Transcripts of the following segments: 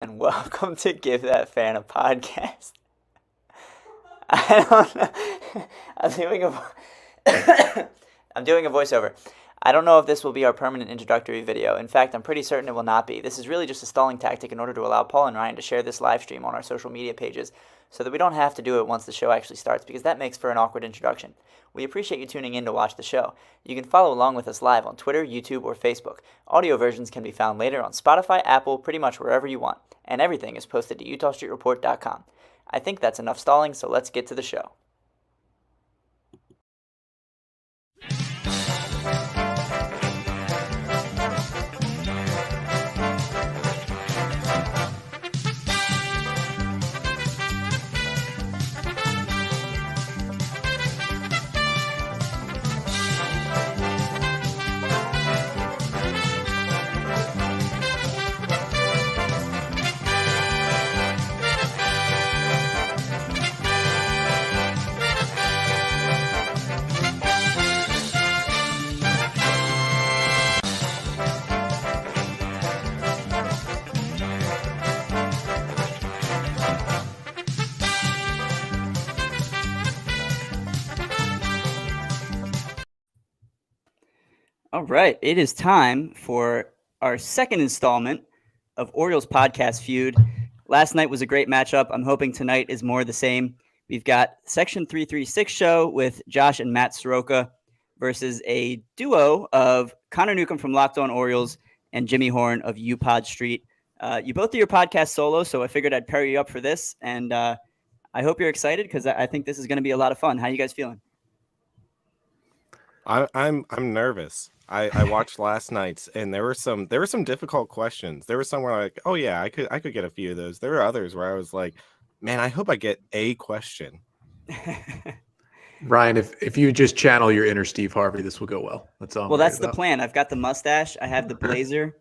And welcome to Give That Fan a Podcast. I don't know. I'm doing a, I'm doing a voiceover. I don't know if this will be our permanent introductory video. In fact, I'm pretty certain it will not be. This is really just a stalling tactic in order to allow Paul and Ryan to share this live stream on our social media pages so that we don't have to do it once the show actually starts, because that makes for an awkward introduction. We appreciate you tuning in to watch the show. You can follow along with us live on Twitter, YouTube, or Facebook. Audio versions can be found later on Spotify, Apple, pretty much wherever you want. And everything is posted to UtahStreetReport.com. I think that's enough stalling, so let's get to the show. All right, it is time for our second installment of Orioles podcast Feud. Last night was a great matchup. I'm hoping tonight is more of the same. We've got Section 336 show with Josh and Matt Soroka versus a duo of Connor Newcomb from Locked On Orioles and Jimmy Horn of EuPod Street. You both do your podcast solo, so I figured I'd pair you up for this, and I hope you're excited because I think this is going to be a lot of fun. How you guys feeling? I'm nervous. I watched last night's, and there were some difficult questions. There were some where like, oh yeah, I could get a few of those. There were others where I was like, man, I hope I get a question. Ryan, if you just channel your inner Steve Harvey, this will go well. That's all. Well, that's the plan. I've got the mustache. I have the blazer.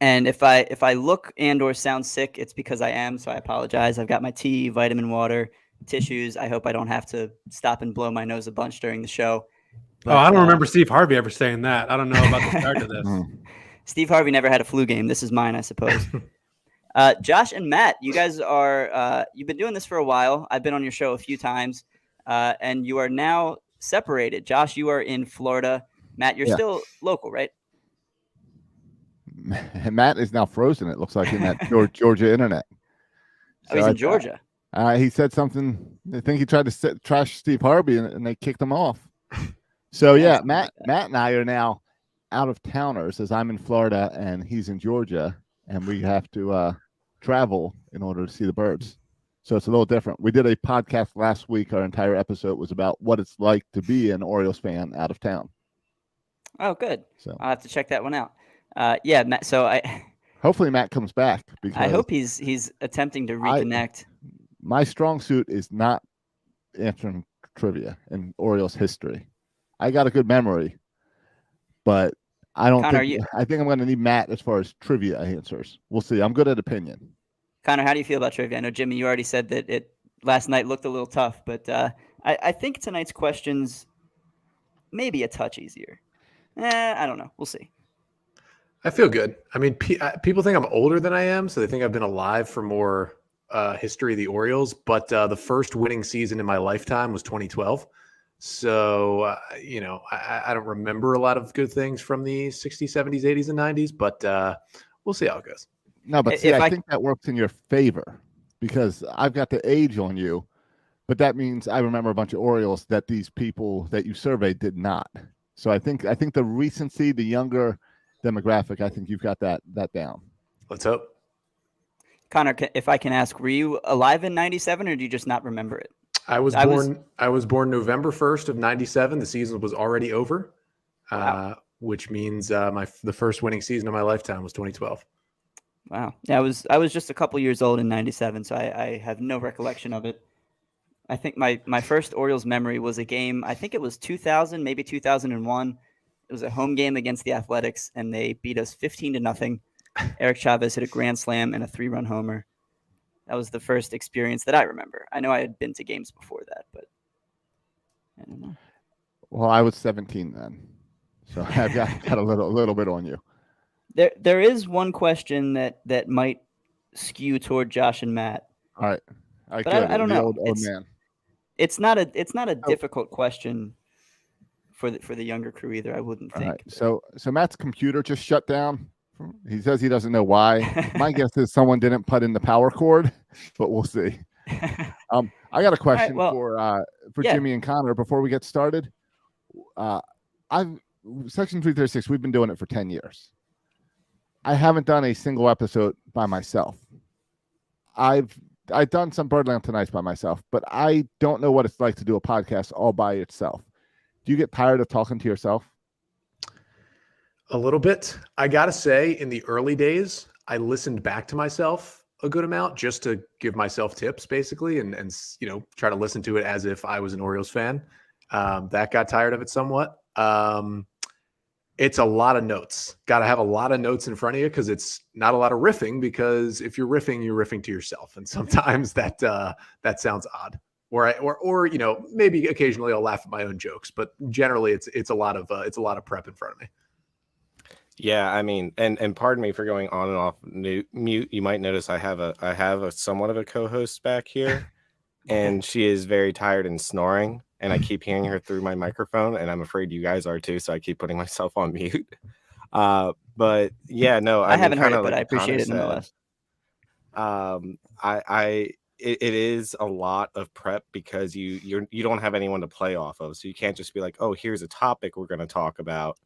And if I look and or sound sick, it's because I am. So I apologize. I've got my tea, vitamin water, tissues. I hope I don't have to stop and blow my nose a bunch during the show. But, I don't remember Steve Harvey ever saying that. I don't know about the start of this. Steve Harvey never had a flu game. This is mine, I suppose. Josh and Matt, you guys are you've been doing this for a while. I've been on your show a few times, and you are now separated. Josh, you are in Florida. Matt, you're still local, right? Matt is now frozen, it looks like, in that Georgia internet. So he's in Georgia. He said something. I think he tried to trash Steve Harvey, and they kicked him off. So, yeah, Matt and I are now out of towners, as I'm in Florida and he's in Georgia, and we have to travel in order to see the birds. So it's a little different. We did a podcast last week. Our entire episode was about what it's like to be an Orioles fan out of town. Oh, good. So I'll have to check that one out. Yeah, Matt. So hopefully Matt comes back. Because I hope he's attempting to reconnect. My strong suit is not answering trivia in Orioles history. I got a good memory, but I don't Connor, think I think I'm going to need Matt as far as trivia answers. We'll see. I'm good at opinion. Connor, how do you feel about trivia? I know, Jimmy, you already said that it last night looked a little tough, but I think tonight's questions maybe a touch easier. I don't know. We'll see. I feel good. I mean, people think I'm older than I am, so they think I've been alive for more history of the Orioles, but the first winning season in my lifetime was 2012. So, I don't remember a lot of good things from the 60s, 70s, 80s, and 90s, but we'll see how it goes. No, but see, I think that works in your favor because I've got the age on you, but that means I remember a bunch of Orioles that these people that you surveyed did not. So I think the recency, the younger demographic, I think you've got that down. Let's hope. Connor, if I can ask, were you alive in 97 or do you just not remember it? I was born November 1st of 97. The season was already over, which means the first winning season of my lifetime was 2012. Wow. Yeah, I was just a couple years old in 97, so I have no recollection of it. I think my first Orioles memory was a game, I think it was 2000, maybe 2001. It was a home game against the Athletics, and they beat us 15-0. Eric Chavez hit a grand slam and a 3-run homer. That was the first experience that I remember. I know I had been to games before that, but I don't know. Well, I was 17 then, so I've got a little bit on you. There is one question that might skew toward Josh and Matt. All right. But Good. I don't The know. old man. It's not a Oh. difficult question for the younger crew either. I wouldn't All think. right. So Matt's computer just shut down. He says he doesn't know why. My guess is someone didn't put in the power cord, but we'll see. I got a question for yeah. Jimmy and Connor before we get started. Section 336. We've been doing it for 10 years. I haven't done a single episode by myself. I've done some Birdland Tonights by myself, but I don't know what it's like to do a podcast all by itself. Do you get tired of talking to yourself? A little bit. I got to say, in the early days, I listened back to myself a good amount just to give myself tips, basically, and try to listen to it as if I was an Orioles fan. That got tired of it somewhat. It's a lot of notes. Got to have a lot of notes in front of you because it's not a lot of riffing, because if you're riffing to yourself. And sometimes that sounds odd. Or maybe occasionally I'll laugh at my own jokes, but generally it's a lot of prep in front of me. Yeah, I mean, and pardon me for going on and off mute. You might notice I have a somewhat of a co-host back here, and she is very tired and snoring, and I keep hearing her through my microphone, and I'm afraid you guys are too, so I keep putting myself on mute. But yeah, no, I haven't heard it, like but I appreciate it nonetheless. It is a lot of prep because you don't have anyone to play off of, so you can't just be like, oh, here's a topic we're going to talk about,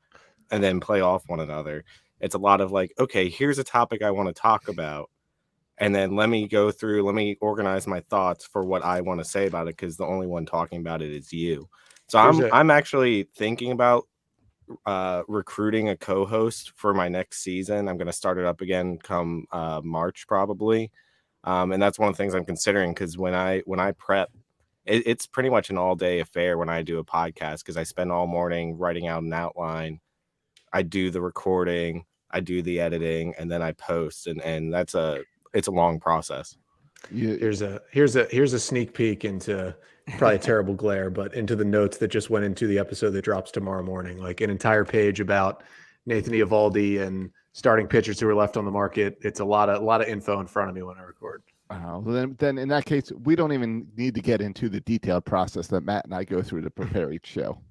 and then play off one another. It's a lot of like, okay, here's a topic I want to talk about, and then let me organize my thoughts for what I want to say about it, because the only one talking about it is you. So I'm actually thinking about recruiting a co-host for my next season. I'm going to start it up again come March probably, and that's one of the things I'm considering, because when I prep, it's pretty much an all-day affair when I do a podcast, because I spend all morning writing out an outline. I do the recording, I do the editing, and then I post, and it's a long process. Here's a sneak peek into probably a terrible glare, but into the notes that just went into the episode that drops tomorrow morning, like an entire page about Nathan Eovaldi and starting pitchers who are left on the market. It's a lot of info in front of me when I record. Then in that case, we don't even need to get into the detailed process that Matt and I go through to prepare each show.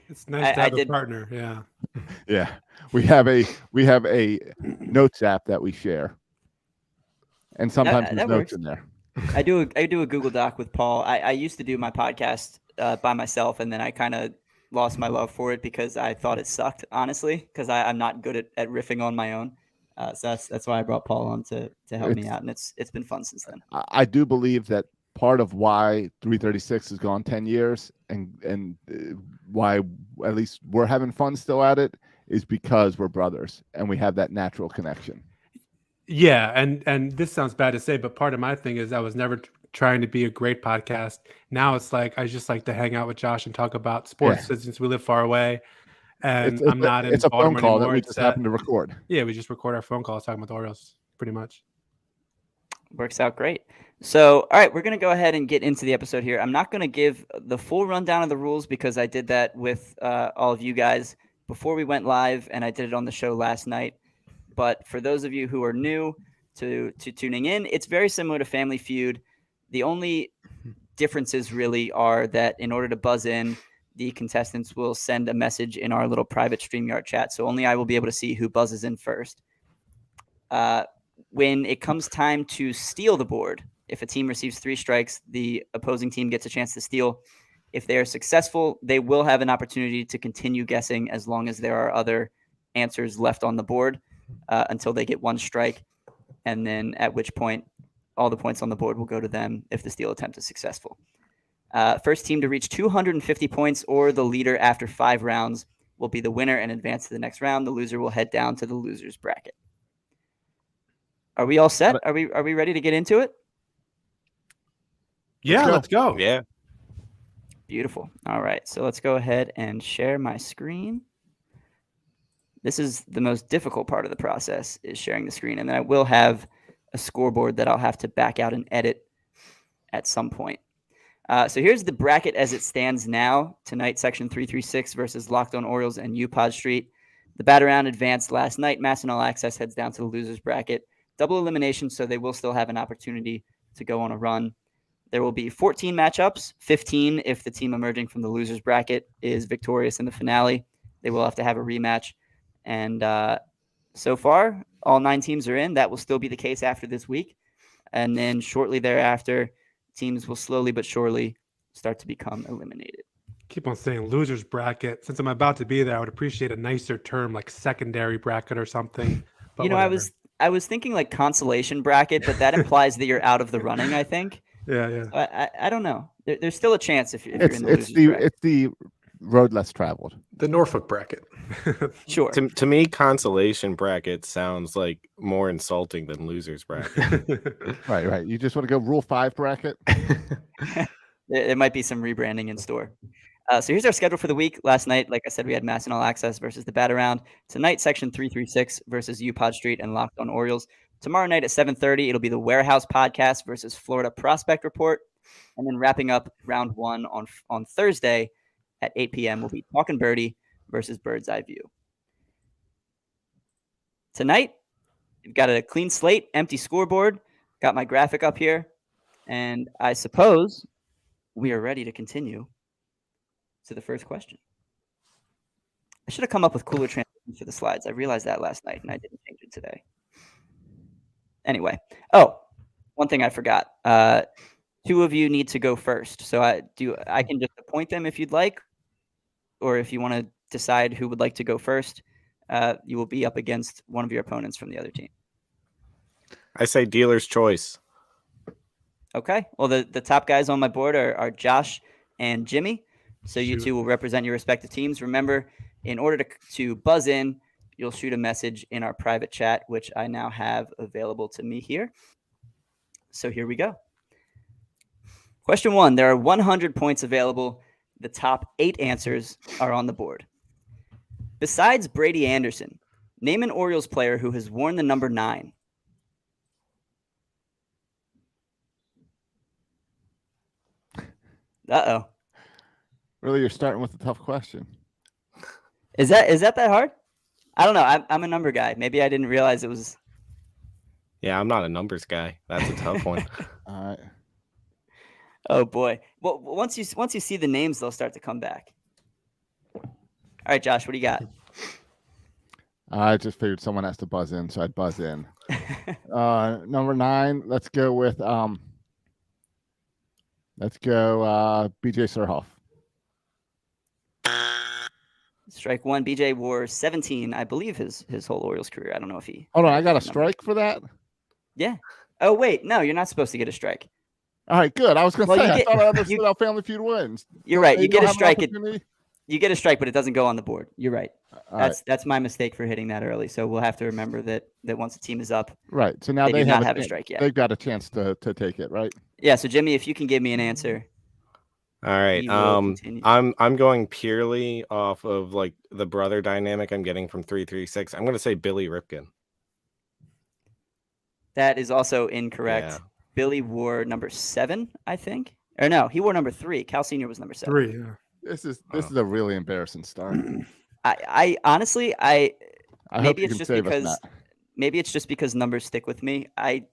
It's nice to have a partner. Yeah. Yeah. We have a notes app that we share. And sometimes there's notes in there. I do a Google Doc with Paul. I used to do my podcast by myself, and then I kind of lost my love for it because I thought it sucked, honestly, because I'm not good at riffing on my own. So that's why I brought Paul on to help me out, and it's been fun since then. I do believe that part of why 336 has gone 10 years and why at least we're having fun still at it is because we're brothers and we have that natural connection. Yeah, and this sounds bad to say, but part of my thing is I was never trying to be a great podcast. Now it's like I just like to hang out with Josh and talk about sports since we live far away. And I'm not in Baltimore anymore. It's a phone call that we just happen to record. Yeah, we just record our phone calls talking about the Orioles, pretty much. Works out great. So, all right, we're going to go ahead and get into the episode here. I'm not going to give the full rundown of the rules because I did that with all of you guys before we went live, and I did it on the show last night. But for those of you who are new to tuning in, it's very similar to Family Feud. The only differences really are that in order to buzz in, the contestants will send a message in our little private StreamYard chat. So only I will be able to see who buzzes in first. When it comes time to steal the board, if a team receives 3 strikes, the opposing team gets a chance to steal. If they are successful, they will have an opportunity to continue guessing as long as there are other answers left on the board until they get 1 strike. And then at which point, all the points on the board will go to them if the steal attempt is successful. First team to reach 250 points or the leader after 5 rounds will be the winner and advance to the next round. The loser will head down to the loser's bracket. Are we all set? Are we ready to get into it? Yeah, let's go. Yeah. Beautiful. All right. So let's go ahead and share my screen. This is the most difficult part of the process, is sharing the screen. And then I will have a scoreboard that I'll have to back out and edit at some point. So here's the bracket as it stands now. Tonight, Section 336 versus Locked On Orioles and EuPod Street. The bat-around advanced last night. Mass and All Access heads down to the loser's bracket. double elimination, so they will still have an opportunity to go on a run. There will be 14 matchups, 15 if the team emerging from the losers bracket is victorious in the finale. They will have to have a rematch. And so far, all 9 teams are in. That will still be the case after this week. And then shortly thereafter, teams will slowly but surely start to become eliminated. Keep on saying losers bracket. Since I'm about to be there, I would appreciate a nicer term like secondary bracket or something. But whatever. I was thinking like consolation bracket, but that implies that you're out of the running, I think. Yeah. So I don't know. There's still a chance if you're in the losers bracket. It's the road less traveled. The Norfolk bracket. Sure. To me, consolation bracket sounds like more insulting than losers bracket. Right. You just want to go Rule 5 bracket? There might be some rebranding in store. So here's our schedule for the week. Last night, like I said, we had Mass and All Access versus the Bat Around. Tonight, Section 336 versus EuPod Street and Locked on Orioles. Tomorrow night at 7:30, it'll be the Warehouse Podcast versus Florida Prospect Report. And then wrapping up round 1 on Thursday at 8 p.m. will be Talkin' Birdie versus Bird's Eye View. Tonight, we've got a clean slate, empty scoreboard. Got my graphic up here. And I suppose we are ready to continue to the first question. I should have come up with cooler transitions for the slides. I realized that last night, and I didn't change it today. Anyway. Oh, one thing I forgot. 2 of you need to go first. So I can just appoint them if you'd like, or if you want to decide who would like to go first, you will be up against one of your opponents from the other team. I say dealer's choice. Okay. Well, the top guys on my board are Josh and Jimmy. So you two will represent your respective teams. Remember, in order to buzz in, you'll shoot a message in our private chat, which I now have available to me here. So here we go. Question 1. There are 100 points available. The top 8 answers are on the board. Besides Brady Anderson, name an Orioles player who has worn the number 9. Uh-oh. Really, you're starting with a tough question. Is that hard? I don't know. I'm a number guy. Maybe I didn't realize it was. Yeah, I'm not a numbers guy. That's a tough one. All right. Oh boy. Well, once you see the names, they'll start to come back. All right, Josh, what do you got? I just figured someone has to buzz in, so I'd buzz in. Number 9. Let's go with BJ Surhoff. Strike 1. BJ wore 17, I believe, his whole Orioles career. I don't know if he. Hold on, I got a strike for that? Yeah. Oh wait, no, you're not supposed to get a strike. All right, good. I was going to Well, say, you I thought I get- understood how Family Feud wins. You're right. They You get don't a have an strike. opportunity? You get a strike, but it doesn't go on the board. You're right. All right. That's my mistake for hitting that early. So we'll have to remember that once the team is up, Right. So now they they do not have a chance- strike yet. They've got a chance to take it, right? Yeah. So Jimmy, if you can give me an answer. All right. We will continue. I'm going purely off of like the brother dynamic I'm getting from 336. I'm going to say Billy Ripken. That is also incorrect. Yeah. Billy wore number 7, I think. Or no, he wore number 3. Cal Senior was number 7. 3. Yeah. This is a really embarrassing start. I honestly, I hope maybe you it's can just save us, because Matt. maybe it's just because numbers stick with me. I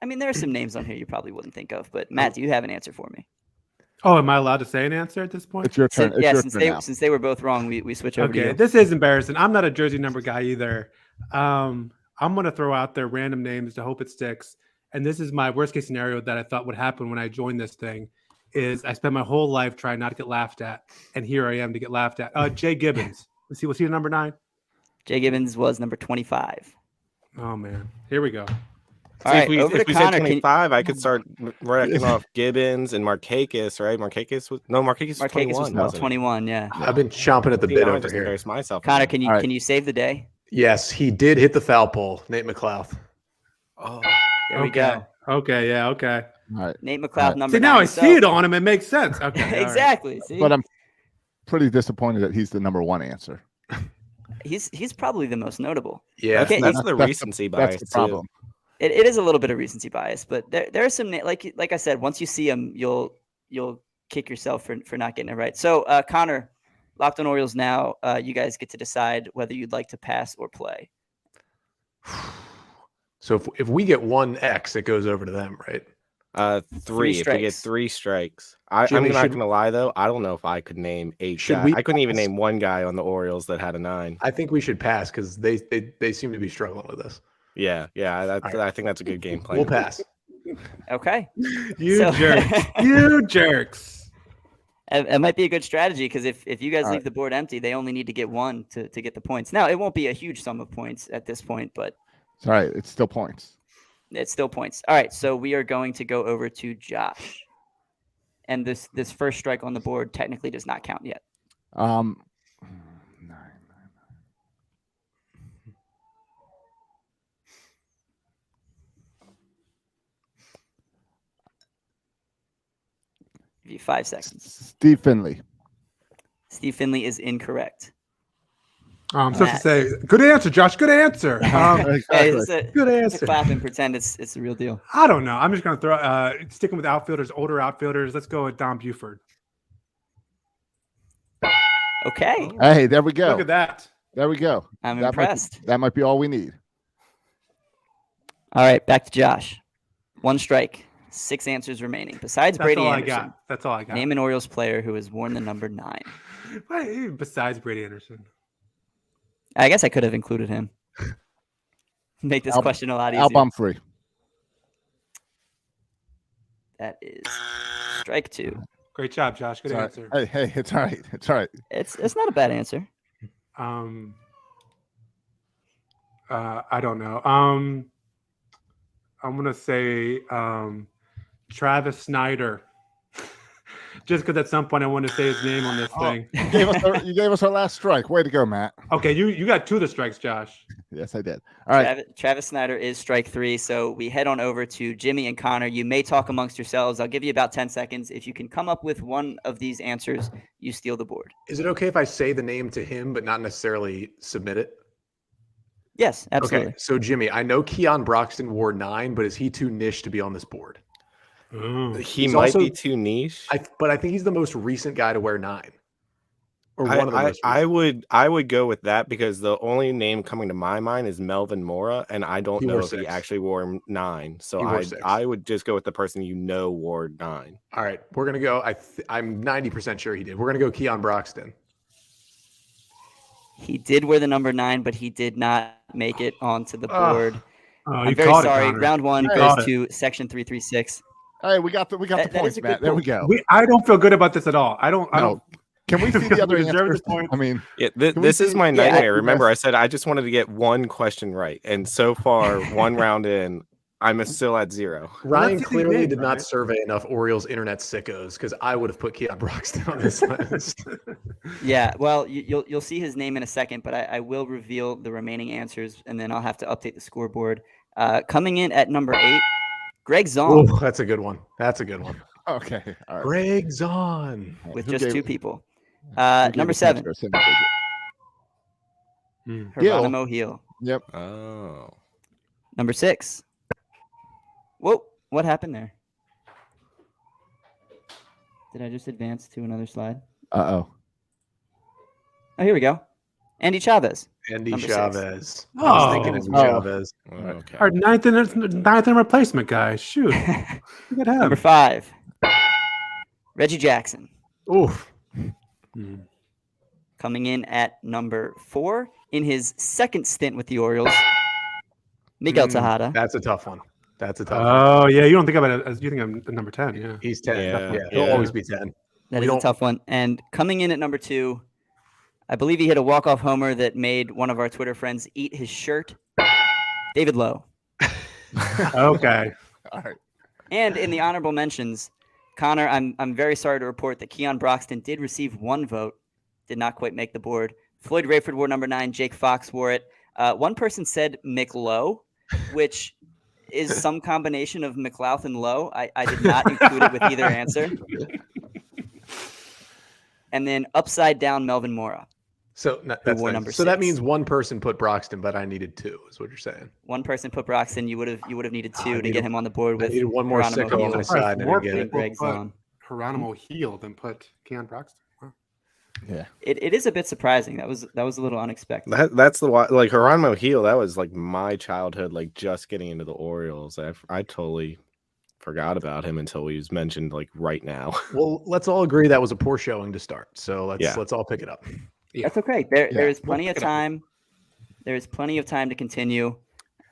mean, there are some names on here you probably wouldn't think of, but Matt, do you have an answer for me? Oh, am I allowed to say an answer at this point? It's your turn. It's your turn now. Since they were both wrong, we switch over to Okay, you. this is embarrassing. I'm not a jersey number guy either. I'm going to throw out there random names to hope it sticks. And this is my worst case scenario that I thought would happen when I joined this thing is I spent my whole life trying not to get laughed at. And here I am to get laughed at. Jay Gibbons. Was he the number 9? Jay Gibbons was number 25. Oh, man. Here we go. All See, right, over if to we Connor. said 25, I could start racking off Gibbons and Markakis, right? Markakis was 21. Markakis was 21, yeah. I've been chomping at the See, bit now I over just here. embarrassed myself. Connor, again. can All right. you save the day? Yes, he did hit the foul pole, Nate McLouth. Oh, There we Okay. go. Okay, yeah, okay. All right. Nate McLeod, All right. number See, now 9. I see it on him. It makes sense. Okay. all right. Exactly. See? But I'm pretty disappointed that he's the number 1 answer. He's probably the most notable. Yeah, Okay, that's you- the recency bias. That's the problem. It is a little bit of recency bias, but there are some like I said, once you see them, you'll kick yourself for not getting it right. So Connor, Locked on Orioles now. You guys get to decide whether you'd like to pass or play. So if we get one X, it goes over to them, right? 3. If we get strikes. 3 strikes, I'm Jimmy, not gonna lie though. I don't know if I could name 8 Should guys. we I couldn't even pass? name one guy on the Orioles that had a 9. I think we should pass because they seem to be struggling with this. Yeah. right. I think that's a good game plan. We'll pass. Okay. You So- jerks. You jerks. It might be a good strategy because if you guys All leave right. the board empty, they only need to get one to get the points. Now, it won't be a huge sum of points at this point, but It's all right. It's still points. it's still points. All right, so we are going to go over to Josh. And this first strike on the board technically does not count yet. 9. Give you 5 seconds. Steve Finley. Steve Finley is incorrect. I'm supposed to Matt. say, good answer, Josh. Good answer. Hey, Exactly. it's a, good it's a answer. clap and pretend it's the real deal. I don't know. I'm just going to throw, sticking with outfielders, older outfielders. Let's go with Don Buford. Okay, Hey, there we go. Look at that. There we go. I'm That might be- impressed. that might be all we need. All right, back to Josh. 1 strike, 6 answers remaining. Besides That's Brady all Anderson, I got. That's all I got. name an Orioles player who has worn the number 9. Wait, besides Brady Anderson. I guess I could have included him. Make this Al- question a lot easier. Al Bumfrey. That is strike 2. Great job, Josh. Good It's all answer. right. Hey, it's all right. It's all right. It's not a bad answer. I don't know. I'm gonna say Travis Snyder. Just because at some point I want to say his name on this thing. You gave us our last strike. Way to go, Matt. Okay, you got 2 of the strikes, Josh. Yes, I did. All right. Travis Snyder is strike 3. So we head on over to Jimmy and Connor. You may talk amongst yourselves. I'll give you about 10 seconds. If you can come up with one of these answers, you steal the board. Is it okay if I say the name to him but not necessarily submit it? Yes, absolutely. Okay, so Jimmy, I know Keon Broxton wore 9, but is he too niche to be on this board? He He's might also- be too niche. But I think he's the most recent guy to wear 9, or one of the most. I would go with that because the only name coming to my mind is Melvin Mora, and I don't He know wore if he 6. actually wore 9. So He wore 6. I would just go with the person wore 9. All right, we're gonna go. I'm 90% sure he did. We're gonna go Keon Broxton. He did wear the number 9, but he did not make it onto the Ugh. board. Oh, I'm you very caught it, sorry. Connor. Round 1 You goes caught it. to section 336. Hey, we got the That is points, a good Matt. There we point. go. I don't feel good about this at all. I don't. Can we see the other We deserve the answers? points. I mean, Yeah, Can we this is see- my Yeah, nightmare. I- Remember, I said I just wanted to get one question right, and so far, one round in, I'm still at 0. Ryan that's the clearly thing, did not right? survey enough Orioles internet sickos because I would have put Keon Broxton on this list. Yeah, well, you'll see his name in a second, but I will reveal the remaining answers, and then I'll have to update the scoreboard. Coming in at number 8, Greg Zahn Oh, that's a good one. That's a good one. okay. All right. Greg Zahn. with Who just gave- 2 people. who gave Number us 7, extra single digit? Geronimo Heel. Yep. Oh, Number 6. Whoa, what happened there? Did I just advance to another slide? Oh. Oh, here we go. Andy Chavez. Andy Number 6. Chavez. I Oh. was thinking it's Oh. Chavez. okay. Our ninth and replacement guy. Shoot. Look at him. Number 5, Reggie Jackson. Oof. Coming in at number 4 in his second stint with the Orioles, Miguel Tejada. That's a tough one. That's a tough one. Oh yeah, you don't think about it as you think I'm at number 10. Yeah. He's 10. Yeah, Yeah, he'll yeah. always be 10. That we is a don't- tough one. And coming in at number 2, I believe he hit a walk-off homer that made one of our Twitter friends eat his shirt, David Lowe. Okay. All right. And in the honorable mentions, Connor, I'm very sorry to report that Keon Broxton did receive 1 vote, did not quite make the board. Floyd Rayford wore number 9. Jake Fox wore it. One person said McLowe, which is some combination of McLouth and Lowe. I did not include it with either answer. And then upside down Melvin Mora. So that's wore nice. number So that 6. means one person put Broxton, but I needed 2, is what you're saying. One person put Broxton. You would have needed 2 to needed- get him on the board I with needed one more Geronimo sicko on Hill my side and I More didn't get and it. Greg put Zahn. Geronimo Heel than put Keon Broxton. Wow. Yeah. It is a bit surprising. That was a little unexpected. That's the like Geronimo Gil. That was like my childhood, like just getting into the Orioles. I totally forgot about him until he was mentioned like right now. Well, let's all agree that was a poor showing to start. So let's all pick it up. That's okay. There Yeah, is plenty of time. There is plenty of time to continue.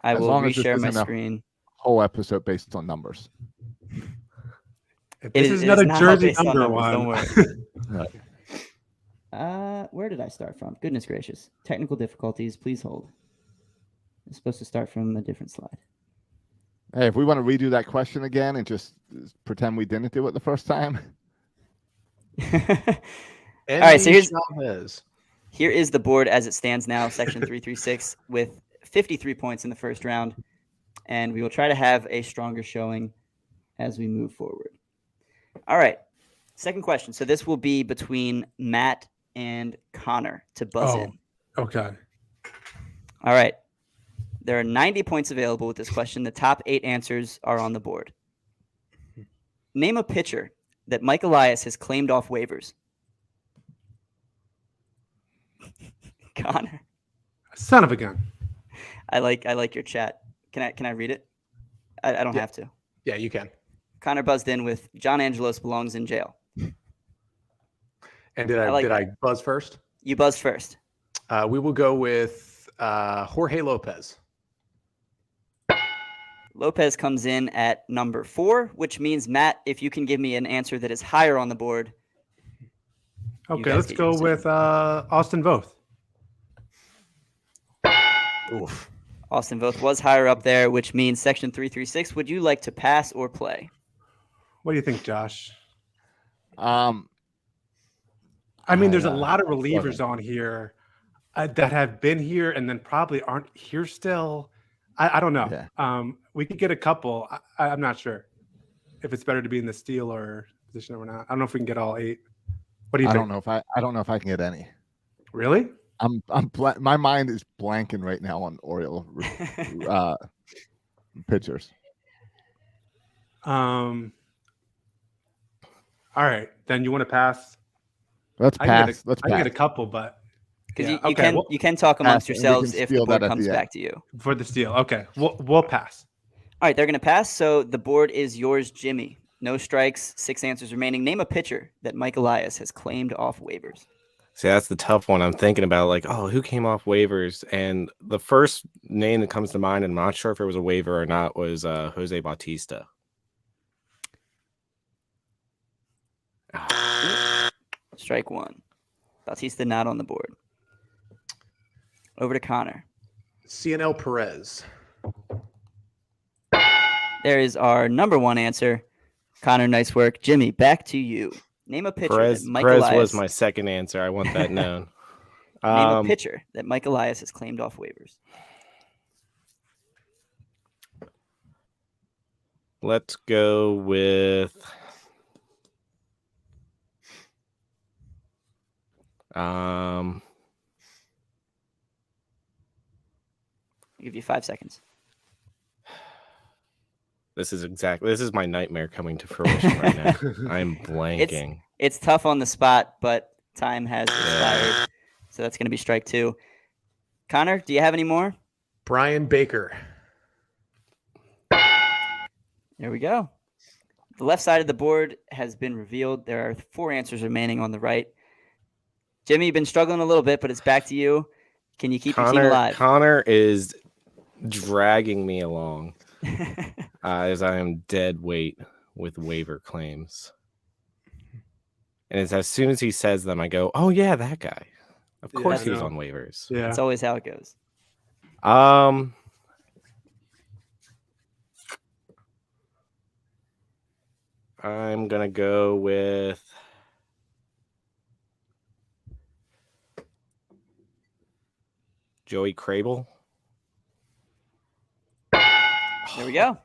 I As will long as this reshare my isn't a screen. whole episode based on numbers. If It this is is another not Jersey based on number numbers, one. don't worry. Right. Where did I start from? Goodness gracious. Technical difficulties. Please hold. I'm supposed to start from a different slide. Hey, if we want to redo that question again and just pretend we didn't do it the first time. All right, so Chavez. here is the board as it stands now, section 336, with 53 points in the first round. And we will try to have a stronger showing as we move forward. All right, second question. So this will be between Matt and Connor to buzz in. Okay. All right. There are 90 points available with this question. The top 8 answers are on the board. Name a pitcher that Mike Elias has claimed off waivers. Connor. Son of a gun. I like your chat. Can I read it? I don't have to. Yeah, you can. Connor buzzed in with John Angelos belongs in jail. And did I buzz first? You buzzed first. We will go with Jorge Lopez. Lopez comes in at number 4, which means, Matt, if you can give me an answer that is higher on the board. Okay, let's go with Austin Voth. Oof. Austin Voth was higher up there, which means section 336. Would you like to pass or play? What do you think, Josh? I There's a lot of relievers on here that have been here and then probably aren't here still. I don't know. Yeah. We could get a couple. I'm not sure if it's better to be in the steal or position or not. I don't know if we can get all 8. What do you think? I don't know if I can get any. Really? My mind is blanking right now on Oriole pitchers. All right, then you want to pass? Let's pass. I can get a couple, but Because yeah. you can talk amongst and we yourselves can if the steal board that at comes the back end. to you. for the steal. Okay, we'll pass. All right, they're going to pass. So the board is yours, Jimmy. No strikes, 6 answers remaining. Name a pitcher that Mike Elias has claimed off waivers. See, that's the tough one. I'm thinking about like, oh, who came off waivers? And the first name that comes to mind, and I'm not sure if it was a waiver or not, was Jose Bautista. Strike 1. Bautista not on the board. Over to Connor. CNL Perez. There is our number 1 answer. Connor, nice work. Jimmy, back to you. Name a pitcher Perez that Mike Elias was my second answer. I want that known. Name a pitcher that Mike Elias has claimed off waivers. Let's go with I'll give you 5 seconds. this is my nightmare coming to fruition right now. I'm blanking. It's tough on the spot, but time has expired. So that's going to be strike 2. Connor, do you have any more? Brian Baker. There we go. The left side of the board has been revealed. There are 4 answers remaining on the right. Jimmy, you've been struggling a little bit, but it's back to you. Can you keep your team alive? Connor is dragging me along as I am dead weight with waiver claims. And it's as soon as he says them, I go, oh, yeah, that guy. Of course he was on waivers. Yeah. That's always how it goes. I'm going to go with Joey Crable. There we go.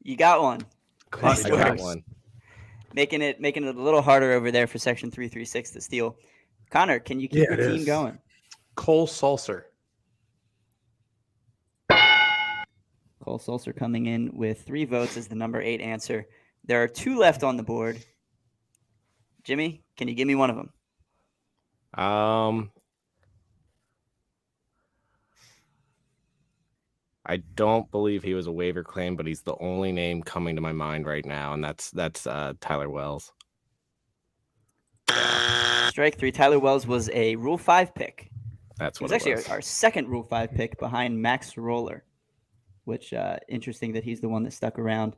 You got one. Classic I got guys. one. Making it a little harder over there for section 336 to steal. Connor, can you keep your team going? Cole Sulcer. Cole Sulcer coming in with 3 votes as the number 8 answer. There are 2 left on the board. Jimmy, can you give me one of them? I don't believe he was a waiver claim, but he's the only name coming to my mind right now, and that's Tyler Wells. Strike three. Tyler Wells was a Rule 5 pick. That's He what was it actually was. our second Rule 5 pick behind Max Roller, which interesting that he's the one that stuck around.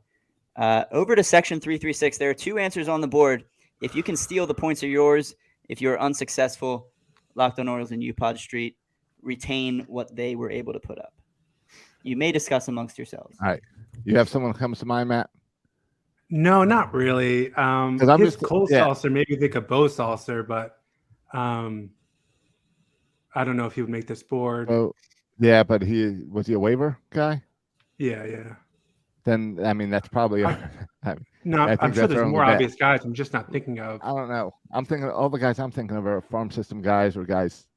Over to section 336. There are 2 answers on the board. If you can steal, the points are yours. If you're unsuccessful, Locked on Orioles and EuPod Street retain what they were able to put up. You may discuss amongst yourselves. All right. You have someone that comes to mind, Matt? No, not really. I'm His just- Cole yeah. Saucer, maybe think of Bo Saucer, but I don't know if he would make this board. Oh, yeah, but was he a waiver guy? Yeah. Then I mean that's probably. No, I think I'm sure that's there's our only more bet. obvious guys. I'm just not thinking of. I don't know. I'm thinking all the guys I'm thinking of are farm system guys or guys,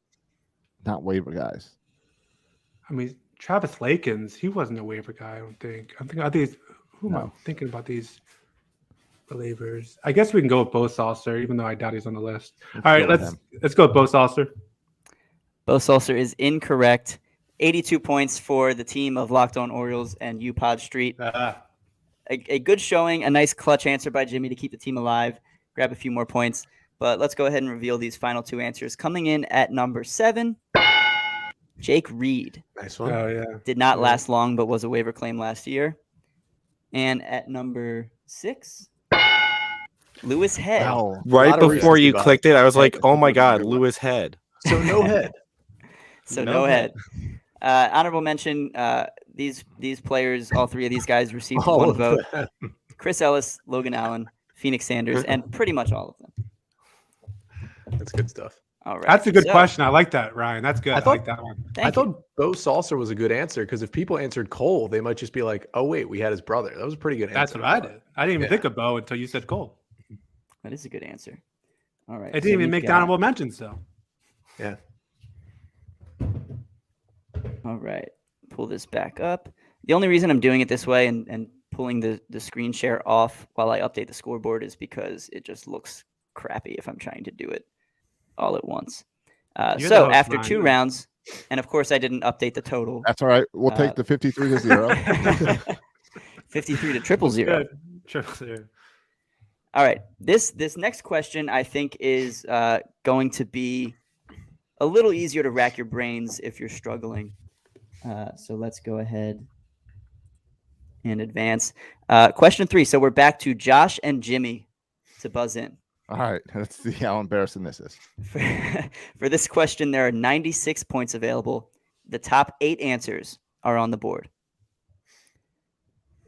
not waiver guys. I mean, Travis Lakins, he wasn't a waiver guy, I don't think. I'm thinking of these. Who am I No. thinking about these relievers? I guess we can go with Bo Saucer, even though I doubt he's on the list. All right, go with let's go with Bo Saucer. Bo Saucer is incorrect. 82 points for the team of Locked on Orioles and EuPod Street. A good showing, a nice clutch answer by Jimmy to keep the team alive, grab a few more points. But let's go ahead and reveal these final 2 answers. Coming in at number 7, Jake Reed. Nice one. Oh, yeah. Did not last long, but was a waiver claim last year. And at number 6, Lewis Head. Wow. Right lot of before you recency clicked it, I was like, Head. "Oh my God, Lewis Head." So no head. So No no head. Honorable mention, these players, all 3 of these guys received All 1 of vote. them. Chris Ellis, Logan Allen, Phoenix Sanders, and pretty much all of them. That's good stuff. All right. That's a good So, question. I like that, Ryan. That's good. I thought- like that one. Thank I you. thought Bo Saucer was a good answer because if people answered Cole, they might just be like, "Oh wait, we had his brother." That was a pretty good That's answer. what I did. I didn't even Yeah. think of Bo until you said Cole. That is a good answer. All right. It didn't even make got, honorable mentions, though. Yeah. All right. Pull this back up. The only reason I'm doing it this way and pulling the screen share off while I update the scoreboard is because it just looks crappy if I'm trying to do it all at once. You're the So host, after Ryan. 2 rounds, and of course I didn't update the total. That's all right. We'll take the 53 to 0. 53 to 000. Good. Triple 0. All right. This next question I think is going to be a little easier to rack your brains if you're struggling. So let's go ahead and advance. Question 3. So we're back to Josh and Jimmy to buzz in. All right. Let's see how embarrassing this is. For this question, there are 96 points available. The top 8 answers are on the board.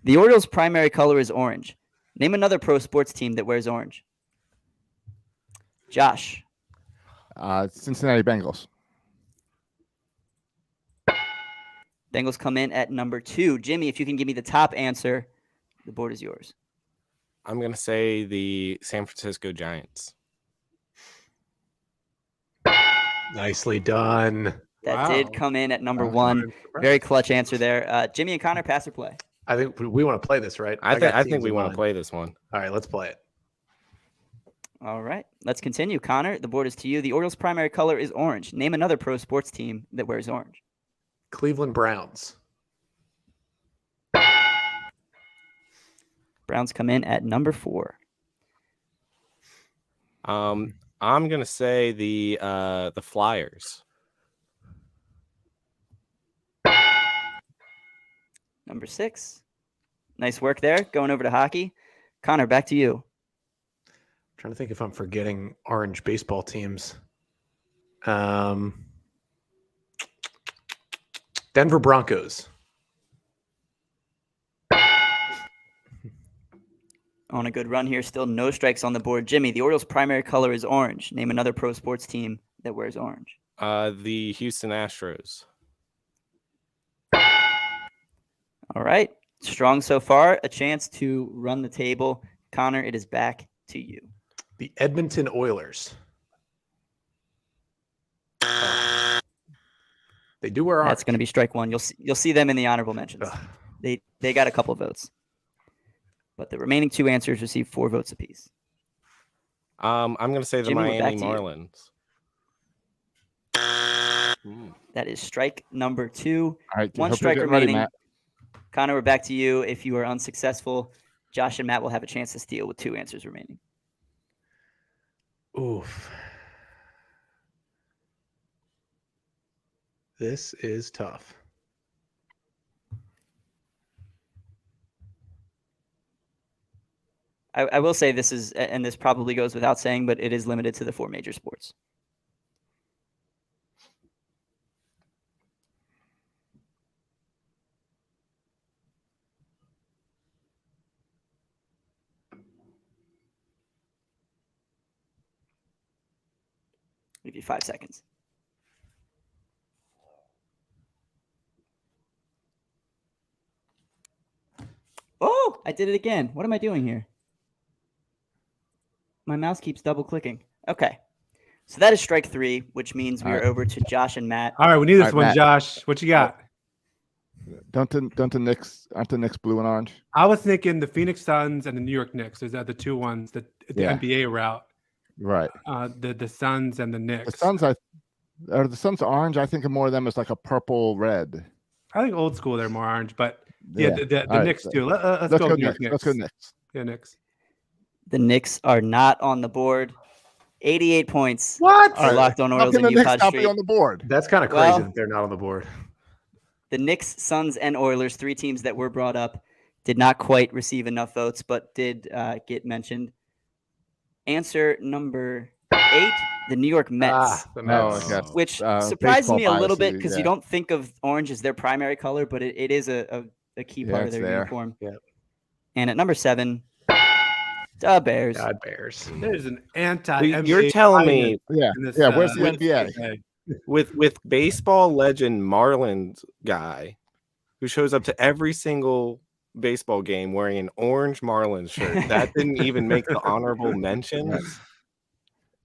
The Orioles' primary color is orange. Name another pro sports team that wears orange. Josh. Cincinnati Bengals. Bengals come in at number 2. Jimmy, if you can give me the top answer, the board is yours. I'm gonna say the San Francisco Giants. Nicely done. That did Wow. come in at number Wow. 1. Very clutch answer there. Jimmy and Connor, pass or play? I think we want to play this, right? I got think teams we in want to mind. play this one. All right, let's play it. All right, let's continue. Connor, the board is to you. The Orioles' primary color is orange. Name another pro sports team that wears orange. Cleveland Browns. Browns come in at number 4. I'm gonna say the Flyers. Number 6. Nice work there. Going over to hockey. Connor, back to you. Trying to think if I'm forgetting orange baseball teams. Denver Broncos. On a good run here. Still no strikes on the board. Jimmy, the Orioles' primary color is orange. Name another pro sports team that wears orange. The Houston Astros. All right. Strong so far. A chance to run the table. Connor, it is back to you. The Edmonton Oilers. They do wear orange. That's going to be strike 1. You'll see them in the honorable mentions. Ugh. They got a couple of votes. But the remaining 2 answers received 4 votes apiece. I'm gonna say the Jimmy, we're back Miami to you. Marlins. That is strike number 2. All right, One hope you're strike getting ready, remaining. Matt. Connor, we're back to you. If you are unsuccessful, Josh and Matt will have a chance to steal with 2 answers remaining. Oof. This is tough. I will say this is, and this probably goes without saying, but it is limited to the 4 major sports. I'll give you 5 seconds. Oh, I did it again. What am I doing here? My mouse keeps double clicking. Okay. So that is strike 3, which means we All are right. over to Josh and Matt. All right, we need this All right, one, Matt. Josh. What you got? Don't the Knicks aren't the Knicks blue and orange? I was thinking the Phoenix Suns and the New York Knicks. Those are the 2 ones that the Yeah. NBA route. Right. The Suns and the Knicks. The Suns the Suns orange. I think of more of them as like a purple red. I think old school they're more orange, but yeah, the All right, Knicks so too. Let's Let's go go New York Knicks. Let's go Knicks. Yeah, Knicks. The Knicks are not on the board. 88 points. What? For Locked On How Orioles can and the Knicks EuPod not be Street. on the board? That's kind of crazy Well- that they're not on the board. The Knicks, Suns, and Oilers, 3 teams that were brought up, did not quite receive enough votes, but did get mentioned. Answer number 8, the New York Mets. The No, Mets. yes. Which surprised baseball me a little bias, bit because you yeah. don't think of orange as their primary color, but it is a key Yeah, part of it's their there. uniform. Yeah. And at number 7, the Bears. God, Bears. There's an anti. You're telling me Yeah, in this, yeah. Where's the with- NBA? with baseball legend Marlins guy who shows up to every single baseball game wearing an orange Marlins shirt, that didn't even make the honorable mentions.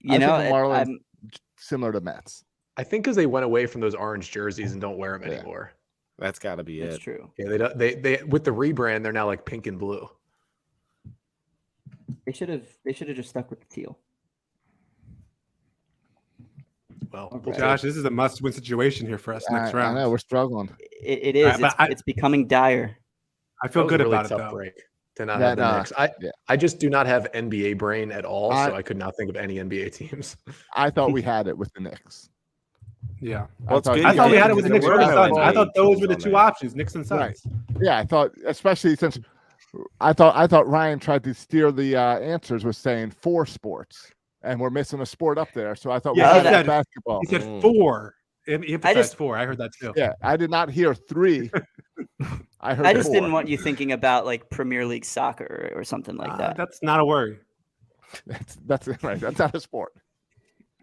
You I know, think the Marlins I'm- similar to Mets. I think because they went away from those orange jerseys and don't wear them Yeah. anymore. That's got to be that's it. true. Yeah, they don't. They with the rebrand, they're now like pink and blue. They should have just stuck with the teal. Well, Okay. we'll Josh, this is a must-win situation here for us next I round. know we're struggling. It is. Right, but It's becoming dire. I feel That was good a really about it tough though. break to not Yeah, have the no, Knicks. yeah. I just do not have NBA brain at all, so I- I could not think of any NBA teams. I thought we had it with the Knicks. Yeah, Well, it's good I you thought we did, had it with the because Knicks there or were the no Suns. I NBA thought those teams were the on 2 there. options, Knicks and Suns. Right. Yeah, I thought, especially since I thought Ryan tried to steer the answers with saying 4 sports, and we're missing a sport up there. So I thought Yeah, we he had said- basketball. He said Mm. 4. He emphasized just- 4. I heard that too. Yeah, I did not hear 3. I heard. I just 4. didn't want you thinking about like Premier League soccer or something like that. That's not a worry. That's right. That's not a sport.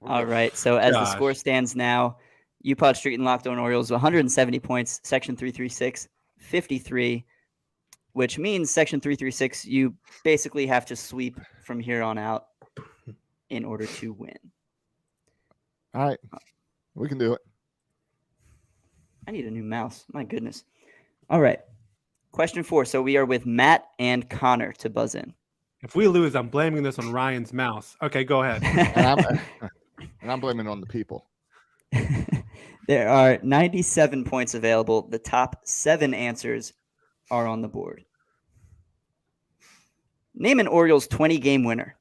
All right. So as the Gosh. score stands now, EuPod Street and Locked On Orioles 170 points, Section 336 53, which means Section 336 you basically have to sweep from here on out in order to win. All right, we can do it. I need a new mouse. My goodness. All right. Question 4. So we are with Matt and Connor to buzz in. If we lose, I'm blaming this on Ryan's mouse. Okay, go ahead. And I'm blaming it on the people. There are 97 points available. The top 7 answers are on the board. Name an Orioles 20-game winner.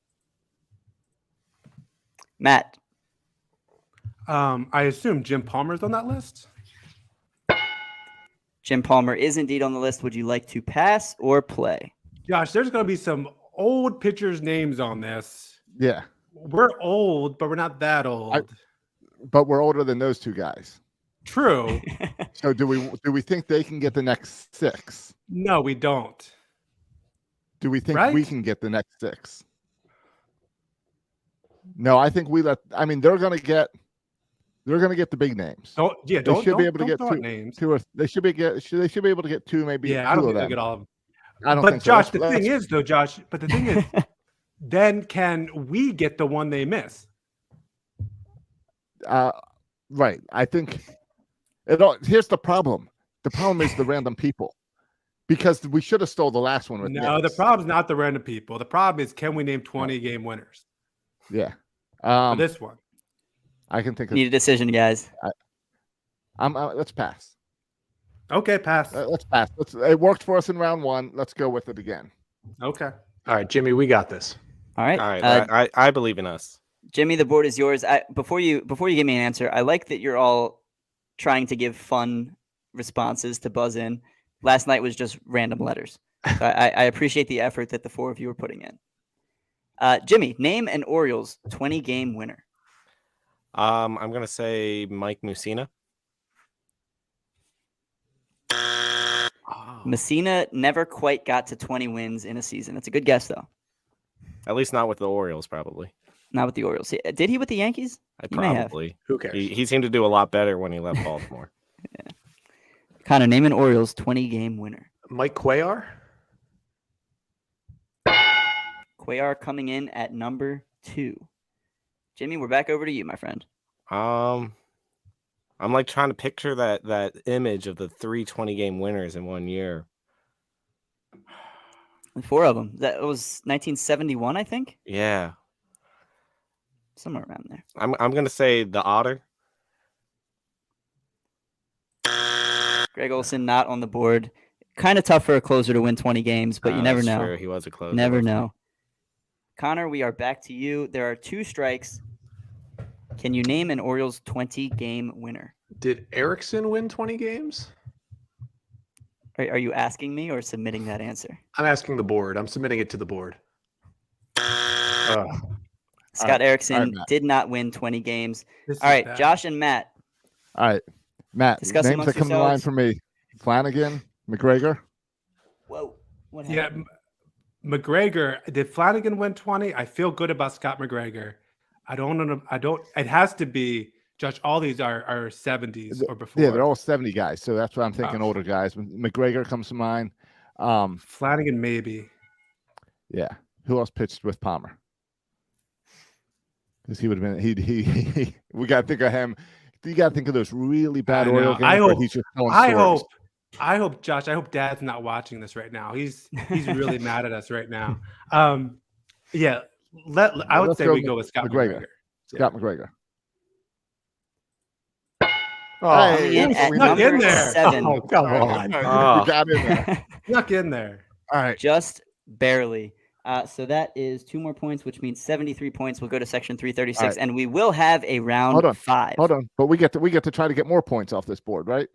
Matt, I assume Jim Palmer's on that list. Jim Palmer is indeed on the list. Would you like to pass or play? Josh, there's going to be some old pitchers' names on this. Yeah, We're old, but we're not that old. but we're older than those 2 guys. True. So do we think they can get the next 6? No, we don't. Do we think Right? we can get the next 6? No, I think we let. I mean, they're gonna get the big names. Don't They don't should be don't- able to don't get throw out 2. names. They should be able to get 2, maybe. Yeah, I 2 don't of think they'll them. get all of them. I don't But think Josh, so. the Let's- thing is, though, Josh. But the thing is, then can we get the one they miss? right. I think it all. Here's the problem. The problem is the random people, because we should have stole the last one with. No, the Knicks. problem's not the random people. The problem is, can we name 20 game winners Yeah. for this one? I can think of. Need a decision, guys. Let's pass. Okay, pass. Let's pass. It worked for us in round 1. Let's go with it again. Okay. All right, Jimmy, we got this. All right. All right, I believe in us. Jimmy, the board is yours. Before you give me an answer, I like that you're all trying to give fun responses to buzz in. Last night was just random letters. So I appreciate the effort that the 4 of you are putting in. Jimmy, name an Orioles 20-game winner. I'm gonna say Mike Mussina. Messina never quite got to 20 wins in a season. That's a good guess, though. At least not with the Orioles, probably. Not with the Orioles. Did he with the Yankees? He may have. Probably. Who cares? He seemed to do a lot better when he left Baltimore. Yeah. Connor, name an Orioles 20-game winner. Mike Cuellar? Cuellar coming in at number 2. Jimmy, we're back over to you, my friend. I'm like trying to picture that image of the 3 20-game winners in one year. 4 of them. That was 1971, I think. Yeah. Somewhere around there. I'm gonna say the Otter. Greg Olson not on the board. Kind of tough for a closer to win 20 games, but you never That's know. True. He was a closer. Never know. Connor, we are back to you. There are 2 strikes. Can you name an Orioles 20-game winner? Did Erickson win 20 games? Are you asking me or submitting that answer? I'm asking the board. I'm submitting it to the board. Scott Erickson Matt. did not win 20 games. This is All right, bad. Josh and Matt. All right, Matt. Discuss names amongst that come to mind yourselves. for me: Flanagan, McGregor. Whoa. What Yeah, happened? McGregor. Did Flanagan win 20? I feel good about Scott McGregor. I don't know. It has to be. Judge, all these are 70s or before. Yeah, they're all 70 guys, so that's what I'm thinking. Oh. Older guys. McGregor comes to mind. Flanagan, maybe. Yeah. Who else pitched with Palmer? Because he would have been. He we got to think of him. You got to think of those really bad I know. Oriole games I where hope- he's just throwing I stories. hope, Josh. I hope Dad's not watching this right now. He's really mad at us right now. Yeah. I would Let's say go we go with Scott McGregor. Scott McGregor. Oh, Coming in at snuck in number there. 7. oh, come on. Oh. We got in there. Snuck in there. All right. Just barely. So that is 2 more points, which means 73 points. We'll go to section 336, All right. and we will have a round Hold on. 5. Hold on. But we get to try to get more points off this board, right?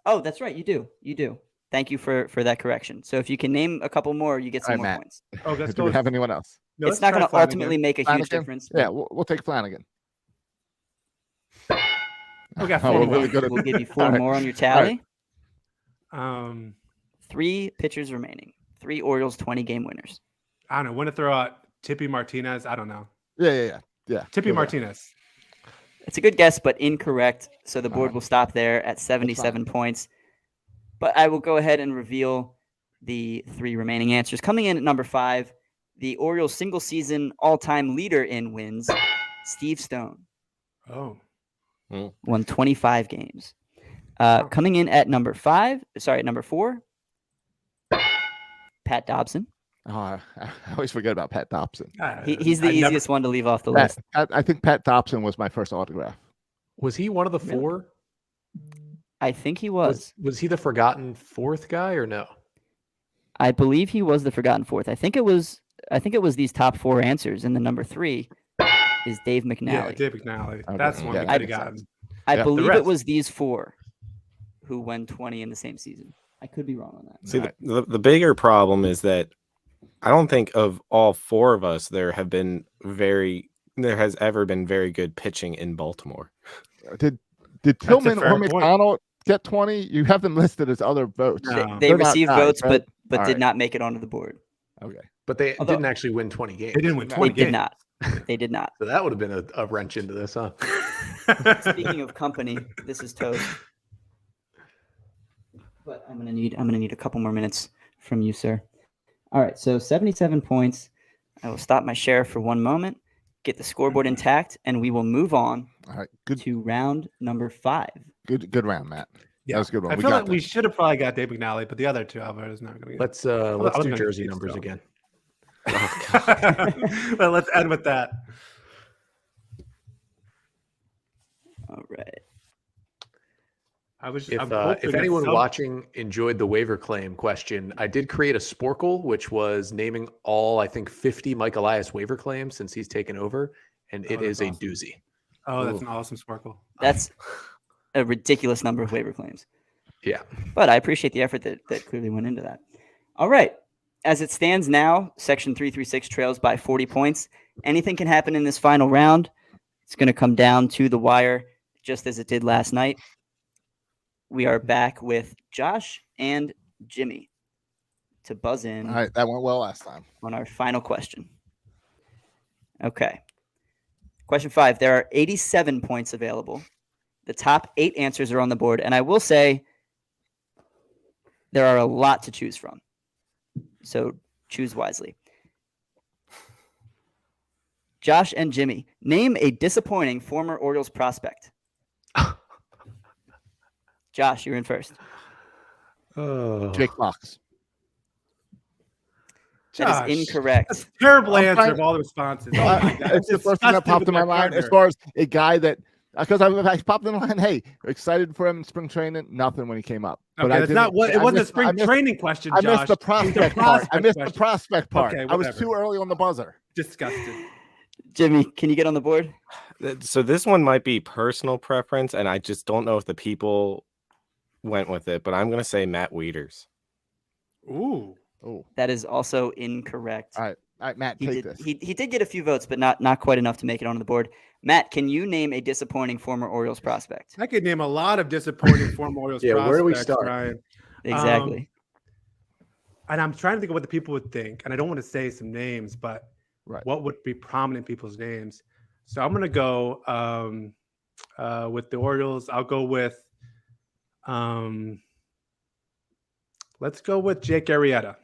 Oh, that's right. You do. Thank you for that correction. So if you can name a couple more, you get some All more right, Matt. points. Oh, let's Do go. we have anyone else? No, It's let's not try going to Flanagan. ultimately make a huge Flanagan? difference. Yeah, we'll take Flanagan. We got Oh, 4 we're more. really good at We'll give you 4 All right. more on your tally. right. 3 pitchers remaining. 3 Orioles 20-game winners. I don't know. Want to throw out Tippy Martinez? I don't know. Yeah. Tippy Go there. Martinez. It's a good guess, but incorrect. So the board Uh-huh. will stop there at 77 points. But I will go ahead and reveal the 3 remaining answers. Coming in at number 5, the Orioles single-season all-time leader in wins, Steve Stone, Oh. won 25 games. Coming in at number 4, Pat Dobson. Oh, I always forget about Pat Dobson. He's the easiest one to leave off the list. I think Pat Dobson was my first autograph. Was he one of the Really? 4? I think he was. Was he the forgotten 4th guy or no? I believe he was the forgotten 4th. I think it was these top 4 answers, and the number 3 is Dave Yeah, McNally. Dave McNally. Okay. That's the one Yeah, we that could have makes gotten. sense. I Yeah. The believe it rest. was these 4 who won 20 in the same season. I could be wrong on that. See, Right. the bigger problem is that I don't think of all 4 of us there has ever been very good pitching in Baltimore. Did a Tillman fair or point. McDonald get 20? You have them listed as other votes. No. They They're not received guys, votes, right? but All did right. not make it onto the board. Okay. But they Although- didn't actually win 20 games. They didn't win They 20 They did games. not. They did not. So that would have been a wrench into this, huh? Speaking of company, this is toast. But I'm gonna need a couple more minutes from you, sir. All right, so 77 points. I will stop my share for 1 moment, get the scoreboard intact, and we will move on All right. Good to round number 5. round, Matt. Yeah. That was a good one. I We feel got like we this. should have probably got Dave McNally, but the other 2 Alberto's not going to get. Let's I was do gonna jersey keep numbers going. again. Well, let's end with that. All right. I'm If hoping anyone some- watching enjoyed the waiver claim question, I did create a Sporkle, which was naming all, I think, 50 Mike Elias waiver claims since he's taken over, and it that's is a awesome. doozy. Oh, that's Ooh. an awesome sparkle. That's a ridiculous number of waiver claims. Yeah. But I appreciate the effort that clearly went into that. All right. As it stands now, Section 336 trails by 40 points. Anything can happen in this final round. It's going to come down to the wire, just as it did last night. We are back with Josh and Jimmy to buzz in All right, that went well last time. on our final question. Okay. Question 5. There are 87 points available. The top 8 answers are on the board. And I will say there are a lot to choose from. So choose wisely. Josh and Jimmy, name a disappointing former Orioles prospect. Josh, you're in first. Oh. Jake Fox. That Josh, is incorrect. That's a terrible I'm answer trying- of all the responses. Oh my God. It's the first thing that disgusting popped with in my their mind as partner. far as a guy that because I popped in line. Hey, excited for him in spring training. Nothing when he came up. Okay, I that's didn't- not what it I wasn't a missed- spring I missed- training question, I Josh. missed the It was a prospect part. I missed the question. prospect part. Okay, I was whatever. too early on the buzzer. Disgusted. Jimmy, can you get on the board? So this one might be personal preference, and I just don't know if the people went with it, but I'm going to say Matt Wieters. Ooh. Oh, That is also incorrect. all right, Matt, He take did, this. he did get a few votes, but not quite enough to make it onto the board. Matt, can you name a disappointing former Orioles prospect? I could name a lot of disappointing former Orioles Yeah, prospects, where do we start? Ryan. Exactly. And I'm trying to think of what the people would think. And I don't want to say some names, but Right. what would be prominent people's names? So I'm going to go with the Orioles. I'll go with, let's go with Jake Arrieta.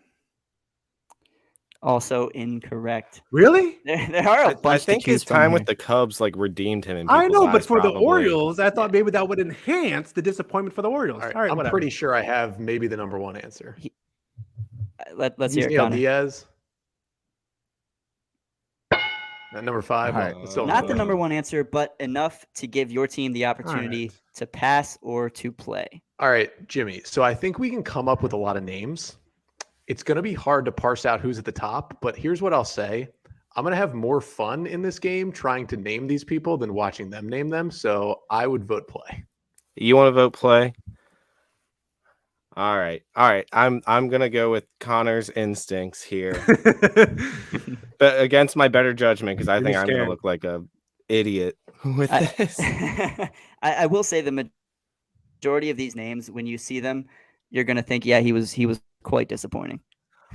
Also incorrect. Really? There are a I bunch think to choose his time from with here. the Cubs like redeemed him. In I know, people's but eyes, for the probably. Orioles, I thought maybe that would enhance the disappointment for the Orioles. All right, All right, I'm whatever. pretty sure I have maybe the number one answer. Let's hear it, Yusniel Connor. Diaz. At number 5. All right. Well, it's still Not the number one answer, but enough to give your team the All opportunity right. to pass or to play. All right, Jimmy. So I think we can come up with a lot of names. It's going to be hard to parse out who's at the top, but here's what I'll say. I'm going to have more fun in this game trying to name these people than watching them name them. So I would vote play. You want to vote play? All right. I'm gonna go with Connor's instincts here, but against my better judgment because I You're think I'm gonna scared. look like a idiot with this. I will say the majority of these names, when you see them, you're gonna think, yeah, he was quite disappointing.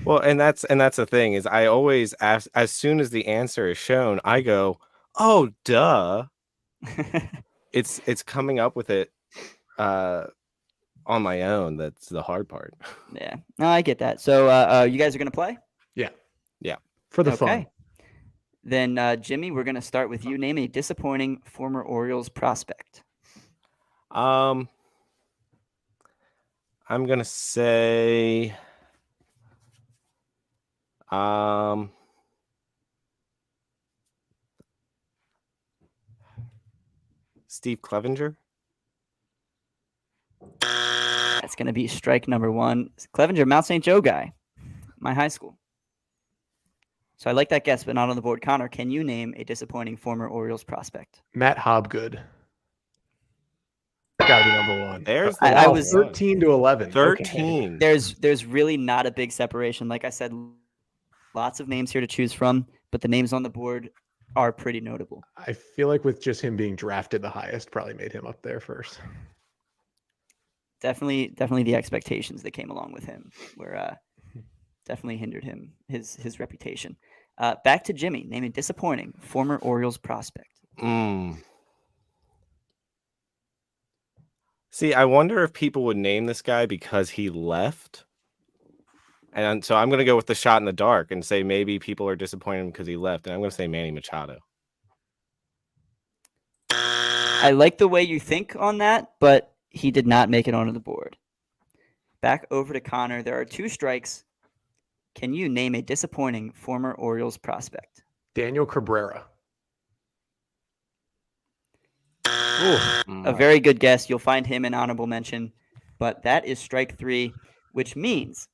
Well, and that's the thing is I always ask as soon as the answer is shown, I go, oh duh. It's coming up with it on my own. That's the hard part. Yeah, no, I get that. So you guys are gonna play? Yeah. Yeah. For the Okay. fun. Then Jimmy, we're gonna start with you. Name a disappointing former Orioles prospect. I'm gonna say Steve Clevenger. That's gonna be strike number 1. Clevenger, Mount St. Joe guy, my high school. So I like that guess, but not on the board. Connor, can you name a disappointing former Orioles prospect? Matt Hobgood. Got to be number 1. There's I the was- 13 to 11. Okay. 13. There's really not a big separation. Like I said, lots of names here to choose from, but the names on the board are pretty notable. I feel like with just him being drafted the highest, probably made him up there first. Definitely the expectations that came along with him were definitely hindered him, his reputation. Back to Jimmy. Name a disappointing former Orioles prospect. See, I wonder if people would name this guy because he left. And so I'm going to go with the shot in the dark and say maybe people are disappointed because he left. And I'm going to say Manny Machado. I like the way you think on that, but he did not make it onto the board. Back over to Connor. There are 2 strikes. Can you name a disappointing former Orioles prospect? Daniel Cabrera. A very good guess. You'll find him in honorable mention, but that is strike 3, which means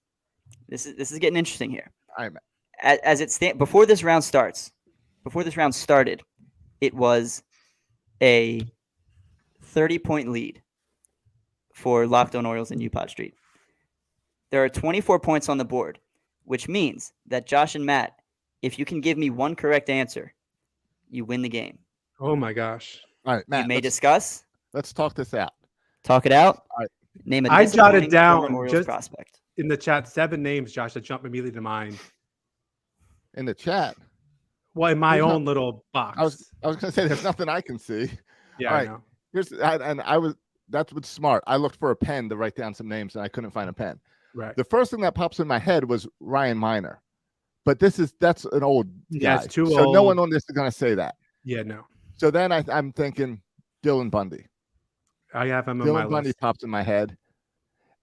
this is getting interesting here. All right, Matt. As it before this round started, it was a 30-point lead for Locked On Orioles and EuPod Street. There are 24 points on the board, which means that Josh and Matt, if you can give me one correct answer, you win the game. Oh my gosh. All right, Matt. You may discuss. Let's talk this out. Talk it out. All right. Name a I jotted disappointing down former Orioles just prospect. in the chat 7 names, Josh, that jump immediately to mind. In the chat. Well, in my There's own little box. I was gonna say there's nothing I can see. yeah, all I right. know. That's what's smart. I looked for a pen to write down some names and I couldn't find a pen. Right. The first thing that pops in my head was Ryan Miner, but that's an old Yeah, guy. it's too so old. no one on this is gonna say that. Yeah, no. So then I'm thinking Dylan Bundy. I have him on my Dylan Bundy list. pops in my head,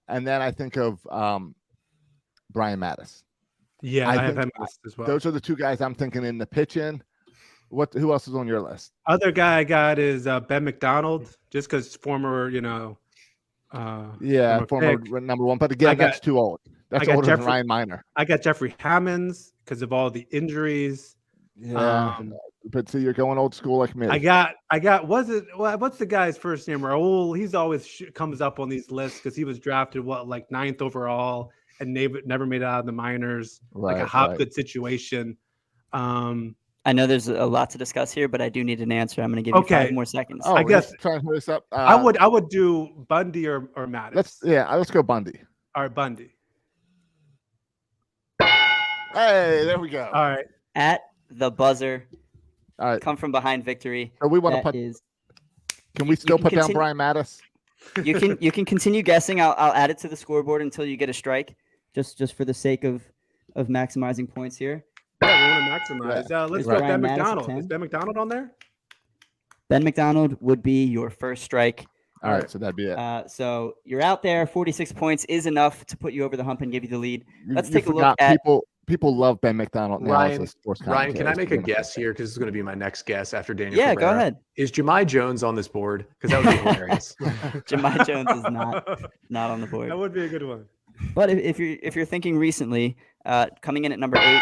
and then I think of Brian Mattis. Yeah, I I have think him on my list as well. Those are the two guys I'm thinking in the pitching. Who else is on your list? Other guy I got is Ben McDonald, just because former, Yeah, former pick. number 1. But again, that's too old. That's got older than Jeffrey- Ryan Miner. I got Jeffrey Hammonds because of all the injuries. Yeah, but see, you're going old school like me. I got. What's the guy's first name? Raul. He's always comes up on these lists because he was drafted 9th overall and never made it out of the minors. Like a Hopgood situation. I know there's a lot to discuss here, but I do need an answer. I'm going to give you 5 more seconds. Oh, I guess try and hurry this up. I would do Bundy or Mattis. Let's go Bundy. All right, Bundy. Hey, there we go. All right. At the buzzer. All right. Come from behind victory. So we want to That put. is- Can we still put down continue- Brian Mattis? You can continue guessing. I'll add it to the scoreboard until you get a strike, just for the sake of maximizing points here. Yeah, we want to maximize. Let's Is put Brian Ben Mattis at McDonald. 10? Is Ben McDonald on there? Ben McDonald would be your first strike. All right, so that'd be it. So you're out there. 46 points is enough to put you over the hump and give you the lead. Let's You take a look forgot at. People love Ben McDonald now as a sports Ryan, can I commentator. make a guess here? Because this is going to be my next guess after Daniel. Yeah, Cabrera. go ahead. Is Jemai Jones on this board? Because that would be hilarious. Jemai Jones is not on the board. That would be a good one. But if you're thinking recently, coming in at number 8,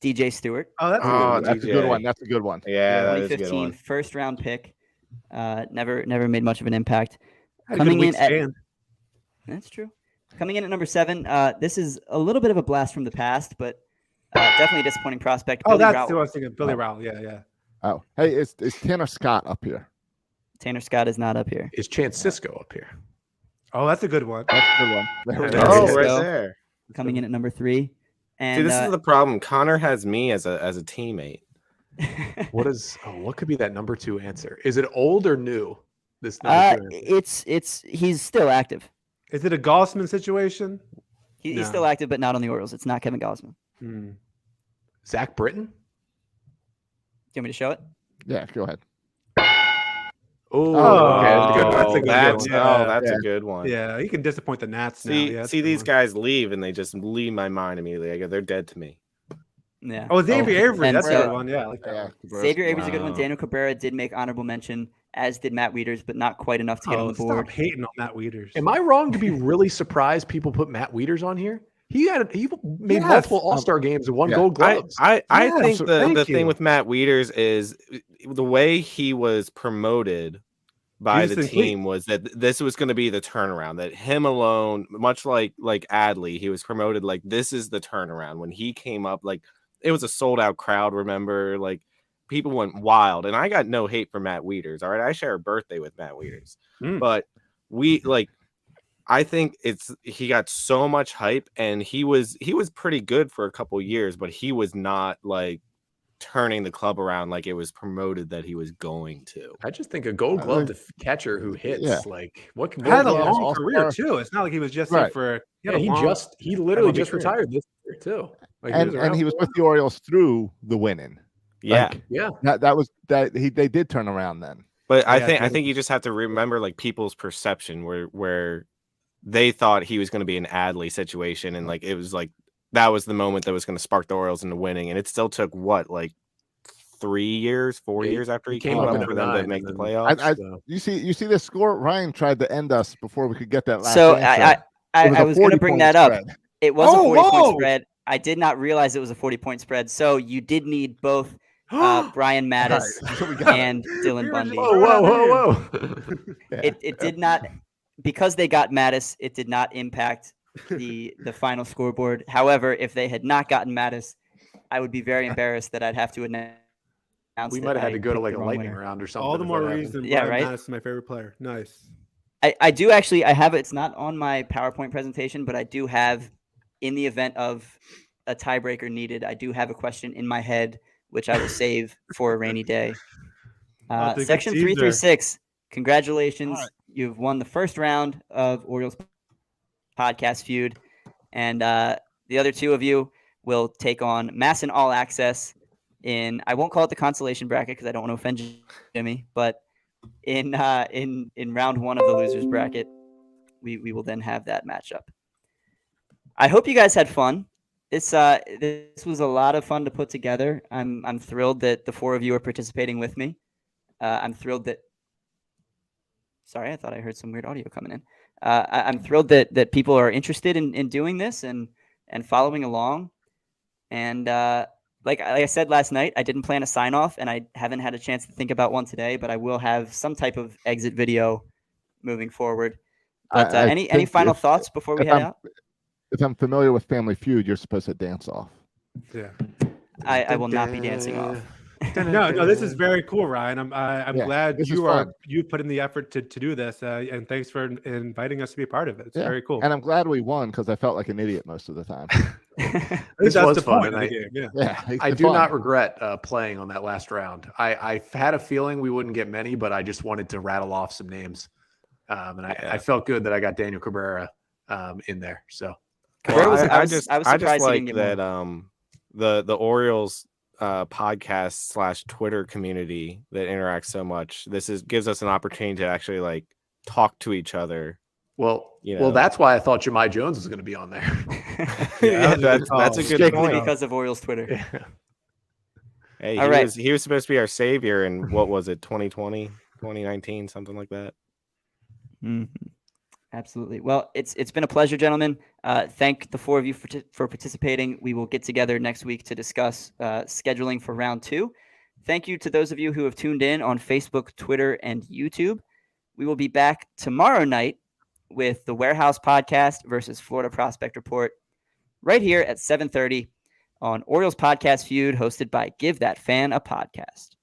DJ Stewart. Oh, that's That's a good one. That's a good one. Yeah, that is a good 2015 one. first round pick. Never made much of an impact. Had a Coming good in week at span. That's true. Coming in at number 7, this is a little bit of a blast from the past, but definitely a disappointing prospect. Oh, Billy that's Rowell. who I was thinking. Billy Rowell. Yeah. Oh, hey, is Tanner Scott up here? Tanner Scott is not up here. Is Chance Cisco up here? Oh, that's a good one. That's a good one. There we Yeah, go. that's Oh, Cisco. right there. Coming in at number 3. And See, this is the problem. Connor has me as a teammate. What could be that number 2 answer? Is it old or new? This number 2 answer? he's still active. Is it a Gossman situation? He's No. still active, but not on the Orioles. It's not Kevin Gausman. Hmm. Zach Britton? Do you want me to show it? Yeah, go ahead. Oh, okay, that's a good one. That's Yeah. a good one. Yeah, you can disappoint the Nats now. See, Yeah, that's see a good these one. guys leave and they just leave my mind immediately. I go, they're dead to me. Yeah. Oh, Xavier Avery. and That's a so- good one. Yeah, I like that Yeah, one. Cabrera's- Xavier Avery's a good one. Wow. Daniel Cabrera did make honorable mention, as did Matt Wieters, but not quite enough to get on the board. Stop hating on Matt Wieters. Am I wrong to be really surprised people put Matt Wieters on here? He made Yes. multiple All-Star games and won Yeah. Gold Gloves. I Yeah, think so the thank thing you. with Matt Wieters is the way he was promoted by He was the complete. team was that this was going to be the turnaround. That him alone, much like Adley, he was promoted like this is the turnaround. When he came up, like it was a sold out crowd. Remember, like people went wild, and I got no hate for Matt Wieters. All right, I share a birthday with Matt Wieters, but I think he got so much hype, and he was pretty good for a couple years, but he was not like turning the club around like it was promoted that he was going to. I just think a Gold Glove catcher who hits what can had a Gold Gloves- long career All-Star. too. It's not like he was just Right. in for. Yeah, had a long- he literally long just career. retired this year too. Like, and around he was for- with the Orioles through the winning. Yeah. Like, yeah. They did turn around then. But I Yeah, think you just have to remember like people's perception where they thought he was going to be an Adley situation, and like it was like that was the moment that was going to spark the Orioles into winning, and it still took what like 4 years after he came up up in for them to 09, make the and then- playoffs. So- You see this score. Ryan tried to end us before we could get that last So answer. I was going to bring 40-point that up. spread. It was a Oh, 40-point whoa! spread. I did not realize it was a 40-point spread. So you did need both Brian All right, Mattis so we got it. and Dylan We were Bundy. just- Whoa. Yeah. It did not, because they got Mattis, it did not impact the final scoreboard. However, if they had not gotten Mattis, I would be very embarrassed that I'd have to announce. We that might have had I to go to picked like the a wrong lightning winner. round or something. All the if more that happened. reason. Yeah, Brian right? Mattis is my favorite player. Nice. I do actually. I have it's not on my PowerPoint presentation, but I do have, in the event of a tiebreaker needed, I do have a question in my head, which I will save for a rainy day. Oh, the good Section teaser. 336. Congratulations. All right. You've won the first round of Orioles podcast feud. And the other two of you will take on Mass and All Access in, I won't call it the consolation bracket because I don't want to offend Jimmy, but in round one of the losers bracket, we will then have that matchup. I hope you guys had fun. This was a lot of fun to put together. I'm thrilled that the four of you are participating with me. I'm thrilled that. Sorry, I thought I heard some weird audio coming in. I'm thrilled that people are interested in doing this and following along. And like I said last night, I didn't plan a sign off, and I haven't had a chance to think about one today. But I will have some type of exit video moving forward. But I any think final if- thoughts before we if head I'm- out? If I'm familiar with Family Feud, you're supposed to dance off. Yeah. I will not be dancing off. No, this is very cool, Ryan. I'm Yeah, glad this is you fun. put in the effort to do this, and thanks for inviting us to be a part of it. It's Yeah, very cool. And I'm glad we won because I felt like an idiot most of the time. This That's was the fun, point and of the game. Yeah. Yeah, it's I been do fun. not regret playing on that last round. I had a feeling we wouldn't get many, but I just wanted to rattle off some names. And I felt good that I got Daniel Cabrera in there. So Cabrera was- Well, I was surprised he like didn't get that the Orioles podcast / Twitter community that interacts so much. This gives us an opportunity to actually like talk to each other. well, You know. well, that's why I thought Jemai Jones was going to be on there. Yeah, that was a good that's a call. good Strictly point. because of Orioles Twitter. Yeah. Hey, All right. he was supposed to be our savior in what was it, 2020, 2019, something like that. Mhm. Absolutely. Well, it's been a pleasure, gentlemen. Thank the four of you for participating. We will get together next week to discuss scheduling for round 2. Thank you to those of you who have tuned in on Facebook, Twitter, and YouTube. We will be back tomorrow night with the Warehouse Podcast versus Florida Prospect Report right here at 7:30 on Orioles Podcast Feud, hosted by Give That Fan a Podcast.